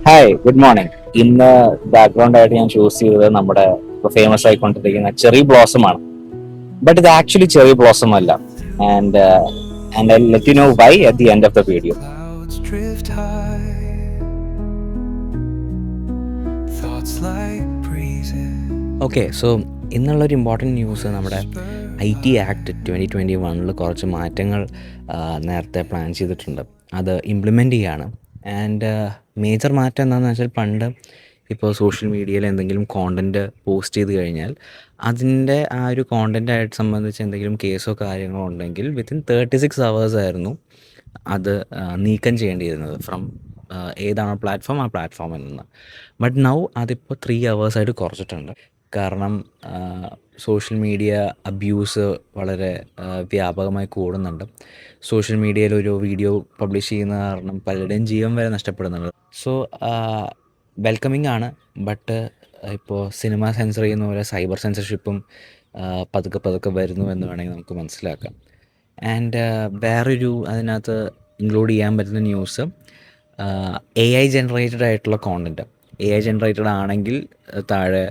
Hi, good morning. ഇന്ന് background ആയിട്ട് ഞാൻ ചൂസ് ചെയ്തത് നമ്മുടെ ഫേമസ് ആയിക്കൊണ്ടിരിക്കുന്ന ചെറി ബ്ലോസം ആണ്. ബട്ട് ഇത് ആക്ച്വലി ചെറി ബ്ലോസം അല്ല. And and I let you know why at the end of the video. Clouds drift high, thoughts like breezes. Okay, so ഇന്നുള്ളൊരു ഇമ്പോർട്ടൻറ്റ് ന്യൂസ് നമ്മുടെ IT act 2021 കുറച്ച് മാറ്റങ്ങൾ നേരത്തെ plan ചെയ്തിട്ടുണ്ട്. അത് ഇംപ്ലിമെൻ്റ് ചെയ്യാണ്. ആൻഡ് മേജർ മാറ്റം എന്താണെന്ന് വെച്ചാൽ, പണ്ട് ഇപ്പോൾ സോഷ്യൽ മീഡിയയിൽ എന്തെങ്കിലും കോണ്ടൻറ്റ് പോസ്റ്റ് ചെയ്ത് കഴിഞ്ഞാൽ അതിൻ്റെ ആ ഒരു കോണ്ടൻറ്റായിട്ട് സംബന്ധിച്ച് എന്തെങ്കിലും കേസോ കാര്യങ്ങളോ ഉണ്ടെങ്കിൽ വിത്തിൻ 36 hours ആയിരുന്നു അത് നീക്കം ചെയ്യേണ്ടിയിരുന്നത് ഫ്രം ഏതാണോ പ്ലാറ്റ്ഫോം, ആ പ്ലാറ്റ്ഫോമിൽ നിന്ന്. ബട്ട് നൗ അതിപ്പോൾ 3 hours ആയിട്ട് കുറച്ചിട്ടുണ്ട്. കാരണം സോഷ്യൽ മീഡിയ അബ്യൂസ് വളരെ വ്യാപകമായി കൂടുന്നുണ്ട്. സോഷ്യൽ മീഡിയയിൽ ഒരു വീഡിയോ പബ്ലിഷ് ചെയ്യുന്ന കാരണം പലരുടെയും ജീവൻ വരെ നഷ്ടപ്പെടുന്നുണ്ട്. സോ വെൽക്കമിങ് ആണ്. ബട്ട് ഇപ്പോൾ സിനിമ സെൻസർ ചെയ്യുന്ന പോലെ സൈബർ സെൻസർഷിപ്പും പതുക്കെ പതുക്കെ വരുന്നു എന്ന് വേണമെങ്കിൽ നമുക്ക് മനസ്സിലാക്കാം. ആൻഡ് വേറൊരു അതിനകത്ത് ഇൻക്ലൂഡ് ചെയ്യാൻ പറ്റുന്ന ന്യൂസ്, AI ജനറേറ്റഡ് ആയിട്ടുള്ള കോണ്ടൻറ്റ്. AI ജനറേറ്റഡ് ആണെങ്കിൽ താഴെ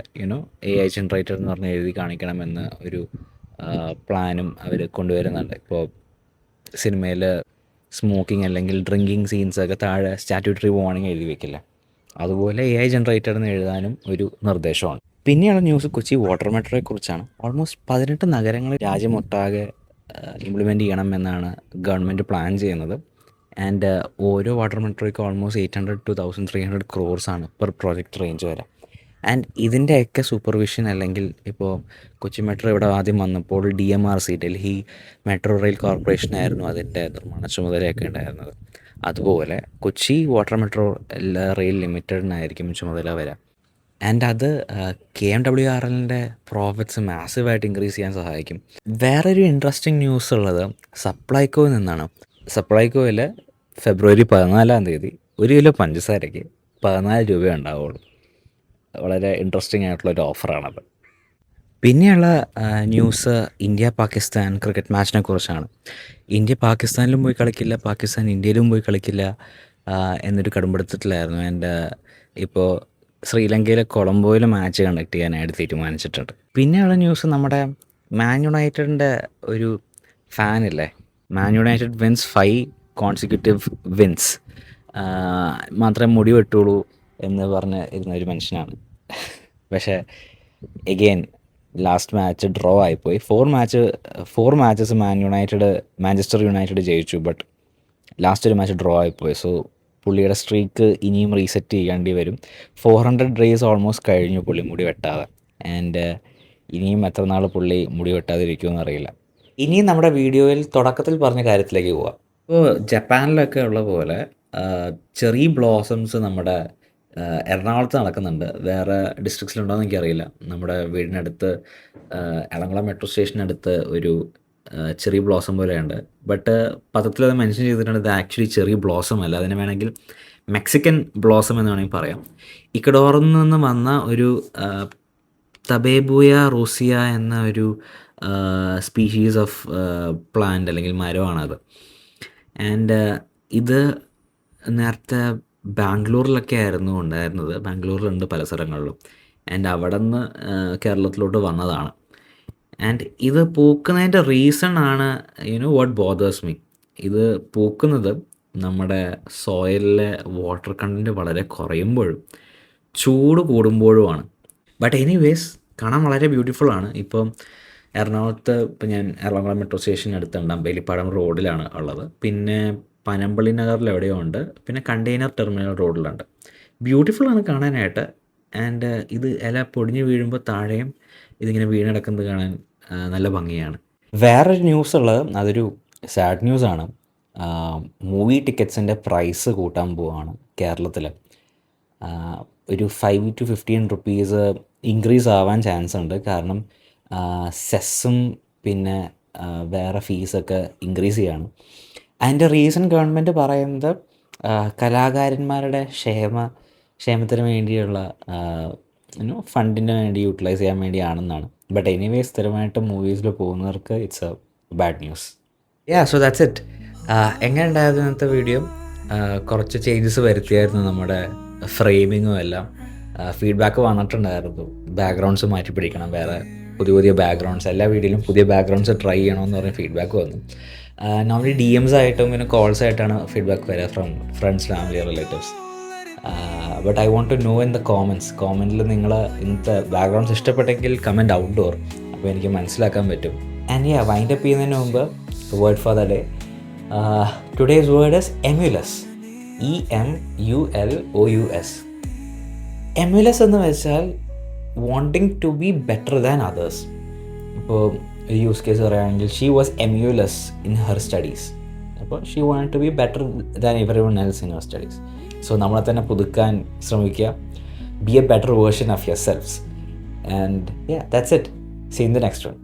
AI ജനറേറ്റഡ് എന്ന് പറഞ്ഞ് എഴുതി കാണിക്കണമെന്ന് ഒരു പ്ലാനും അവർ കൊണ്ടുവരുന്നുണ്ട്. ഇപ്പോൾ സിനിമയിൽ സ്മോക്കിംഗ് അല്ലെങ്കിൽ ഡ്രിങ്കിങ് സീൻസൊക്കെ താഴെ സ്റ്റാറ്റ്യൂട്ടറി വാർണിംഗ് എഴുതി വെക്കില്ല, അതുപോലെ AI ജനറേറ്റഡ് എന്ന് എഴുതാനും ഒരു നിർദ്ദേശമാണ്. പിന്നെയുള്ള ന്യൂസ് കൊച്ചി വാട്ടർ മെട്രോയെ കുറിച്ചാണ്. ഓൾമോസ്റ്റ് 18 നഗരങ്ങൾ രാജ്യമൊട്ടാകെ ഇംപ്ലിമെൻ്റ് ചെയ്യണം എന്നാണ് ഗവൺമെൻറ് പ്ലാൻ ചെയ്യുന്നത്. ആൻഡ് ഓരോ വാട്ടർ മെട്രോയ്ക്ക് ഓൾമോസ്റ്റ് 800 to 1300 crores ആണ് പെർ പ്രോജക്റ്റ് റേഞ്ച് വരെ. ആൻഡ് ഇതിൻ്റെയൊക്കെ സൂപ്പർവിഷൻ, അല്ലെങ്കിൽ ഇപ്പോൾ കൊച്ചി മെട്രോ ഇവിടെ ആദ്യം വന്നപ്പോൾ DMRC, Delhi metro rail corporation ആയിരുന്നു അതിൻ്റെ നിർമ്മാണ ചുമതലയൊക്കെ ഉണ്ടായിരുന്നത്. അതുപോലെ കൊച്ചി വാട്ടർ മെട്രോ റെയിൽ ലിമിറ്റഡിനായിരിക്കും ചുമതല വരാം. ആൻഡ് അത് KMWRLൻ്റെ പ്രോഫിറ്റ്സ് മാസീവായിട്ട് ഇൻക്രീസ് ചെയ്യാൻ സഹായിക്കും. വേറൊരു ഇൻട്രസ്റ്റിംഗ് ന്യൂസ് ഉള്ളത് സപ്ലൈകോയിൽ നിന്നാണ്. സപ്ലൈകോയിൽ February 14 1 കിലോ പഞ്ചസാരയ്ക്ക് 14 രൂപ ഉണ്ടാവുള്ളൂ. വളരെ ഇൻട്രസ്റ്റിംഗ് ആയിട്ടുള്ളൊരു ഓഫറാണത്. പിന്നെയുള്ള ന്യൂസ് ഇന്ത്യ പാകിസ്ഥാൻ ക്രിക്കറ്റ് മാച്ചിനെ കുറിച്ചാണ്. ഇന്ത്യ പാകിസ്ഥാനിലും പോയി കളിക്കില്ല, പാകിസ്ഥാൻ ഇന്ത്യയിലും പോയി കളിക്കില്ല എന്നൊരു കടുംപിടുത്തത്തിലായിരുന്നു. ആൻഡ് ഇപ്പോൾ ശ്രീലങ്കയിലെ കൊളംബോയിൽ മാച്ച് കണ്ടക്ട് ചെയ്യാനായിട്ട് തീരുമാനിച്ചിട്ടുണ്ട്. പിന്നെയുള്ള ന്യൂസ് നമ്മുടെ മാൻ യുണൈറ്റഡിൻ്റെ ഒരു ഫാനില്ലേ, Man United wins 5 consecutive wins, മാത്രമേ മുടി വെട്ടുള്ളൂ എന്ന് പറഞ്ഞ് ഇരുന്ന ഒരു മനുഷ്യനാണ്. പക്ഷേ എഗെയിൻ ലാസ്റ്റ് മാച്ച് ഡ്രോ ആയിപ്പോയി. 4 matches മാഞ്ചസ്റ്റർ യുണൈറ്റഡ് ജയിച്ചു. ബട്ട് ലാസ്റ്റ് ഒരു മാച്ച് ഡ്രോ ആയിപ്പോയി. സോ പുള്ളിയുടെ സ്ട്രീക്ക് ഇനിയും റീസെറ്റ് ചെയ്യേണ്ടി വരും. 400 days ഓൾമോസ്റ്റ് കഴിഞ്ഞു പുള്ളി മുടി വെട്ടാതെ. ആൻഡ് ഇനിയും എത്ര നാൾ പുള്ളി മുടി വെട്ടാതിരിക്കുമെന്ന് അറിയില്ല. ഇനിയും നമ്മുടെ വീഡിയോയിൽ തുടക്കത്തിൽ പറഞ്ഞ കാര്യത്തിലേക്ക് പോവാം. ഇപ്പോൾ ജപ്പാനിലൊക്കെ ഉള്ള പോലെ ചെറി ബ്ലോസംസ് നമ്മുടെ എറണാകുളത്ത് നടക്കുന്നുണ്ട്. വേറെ ഡിസ്ട്രിക്ട്സിലുണ്ടോയെന്ന് എനിക്കറിയില്ല. നമ്മുടെ വീടിനടുത്ത് എളംകുളം മെട്രോ സ്റ്റേഷനടുത്ത് ഒരു ചെറി ബ്ലോസം പോലെയുണ്ട്. ബട്ട് പത്രത്തിലത് മെൻഷൻ ചെയ്തിട്ടുണ്ട് ഇത് ആക്ച്വലി ചെറി ബ്ലോസം അല്ല, അതിന് വേണമെങ്കിൽ മെക്സിക്കൻ ബ്ലോസം എന്ന് വേണമെങ്കിൽ പറയാം. ഇക്കഡോറിൽ നിന്ന് വന്ന ഒരു തബേബുയ റൂസിയ എന്ന ഒരു സ്പീഷീസ് ഓഫ് പ്ലാന്റ് അല്ലെങ്കിൽ മരമാണത്. ആൻഡ് ഇത് നേരത്തെ ബാംഗ്ലൂരിലൊക്കെ ആയിരുന്നു ഉണ്ടായിരുന്നത്. ബാംഗ്ലൂരിലുണ്ട് പല സ്ഥലങ്ങളിലും. ആൻഡ് അവിടെ നിന്ന് കേരളത്തിലോട്ട് വന്നതാണ്. ആൻഡ് ഇത് പൂക്കുന്നതിൻ്റെ റീസൺ ആണ് വാട്ട് ബോദേഴ്സ് മീ. ഇത് പൂക്കുന്നത് നമ്മുടെ സോയിലിലെ വാട്ടർ കണ്ടൻറ്റ് വളരെ കുറയുമ്പോഴും ചൂട് കൂടുമ്പോഴുമാണ്. ബട്ട് എനിവേസ് കാണാൻ വളരെ ബ്യൂട്ടിഫുൾ ആണ്. ഇപ്പം എറണാകുളത്ത് ഞാൻ എറണാകുളം മെട്രോ സ്റ്റേഷൻ അടുത്തുണ്ട്, അമ്പേലിപ്പാടം റോഡിലാണ് ഉള്ളത്. പിന്നെ പനമ്പള്ളി നഗറിൽ എവിടെയോ ഉണ്ട്. പിന്നെ കണ്ടെയ്നർ ടെർമിനൽ റോഡിലുണ്ട്. ബ്യൂട്ടിഫുള്ളാണ് കാണാനായിട്ട്. ആൻഡ് ഇത് ഇല പൊടിഞ്ഞ് വീഴുമ്പോൾ താഴെയും ഇതിങ്ങനെ വീണെടുക്കുന്നത് കാണാൻ നല്ല ഭംഗിയാണ്. വേറൊരു ന്യൂസ് ഉള്ളത്, അതൊരു സാഡ് ന്യൂസാണ്. മൂവി ടിക്കറ്റ്സിൻ്റെ പ്രൈസ് കൂട്ടാൻ പോവുകയാണ് കേരളത്തിൽ. ഒരു 5 to 15 rupees ഇൻക്രീസ് ആവാൻ ചാൻസ് ഉണ്ട്. കാരണം സെസ്സും പിന്നെ വേറെ ഫീസൊക്കെ ഇൻക്രീസ് ചെയ്യാണ്. അതിൻ്റെ റീസൺ ഗവൺമെൻറ് പറയുന്നത് കലാകാരന്മാരുടെ ക്ഷേമത്തിന് വേണ്ടിയുള്ള ഫണ്ടിന് വേണ്ടി യൂട്ടിലൈസ് ചെയ്യാൻ വേണ്ടിയാണെന്നാണ്. ബട്ട് എനിവേ സ്ഥിരമായിട്ട് മൂവീസിൽ പോകുന്നവർക്ക് it's A bad news. So that's it. എങ്ങനെ ഉണ്ടായിരുന്നു ഇന്നത്തെ വീഡിയോ? കുറച്ച് ചേഞ്ചസ് വരുത്തിയായിരുന്നു നമ്മുടെ ഫ്രെയിമിങ്ങും എല്ലാം ഫീഡ്ബാക്ക് വന്നിട്ടുണ്ടായിരുന്നു. ബാക്ക്ഗ്രൗണ്ട്സ് മാറ്റി പിടിക്കണം, വേറെ പുതിയ ബാക്ക്ഗ്രൗണ്ട്സ്, എല്ലാ വീഡിയോയിലും പുതിയ ബാക്ക്ഗ്രൗണ്ട്സ് ട്രൈ ചെയ്യണമെന്ന് പറഞ്ഞ് ഫീഡ്ബാക്ക് വന്നു. നോർമലി DMs ആയിട്ടും പിന്നെ കോൾസ് ആയിട്ടാണ് ഫീഡ്ബാക്ക് വരിക from friends, family, relatives. But I want to know in the കോമൻറ്റിൽ നിങ്ങൾ ഇന്നത്തെ ബാക്ക്ഗ്രൗണ്ട്സ് ഇഷ്ടപ്പെട്ടെങ്കിൽ കമൻറ്റ് ഔട്ട്ഡോർ, അപ്പോൾ എനിക്ക് മനസ്സിലാക്കാൻ പറ്റും. ആൻഡ് വൈൻഡ് അപ്പ് ചെയ്യുന്നതിന് മുമ്പ് word for the day. Today's word is emulous. EMULOUS. Emulous എന്ന് വെച്ചാൽ wanting to be better than others. ഇപ്പോൾ യൂസ് കേസ് പറയുകയാണെങ്കിൽ she was emulous in her studies. അപ്പോൾ she want to be better than everyone else in her studies. So നമ്മളെ തന്നെ പുതുക്കാൻ ശ്രമിക്കുക. Be a better version of your selfs. And that's it. See in the next one.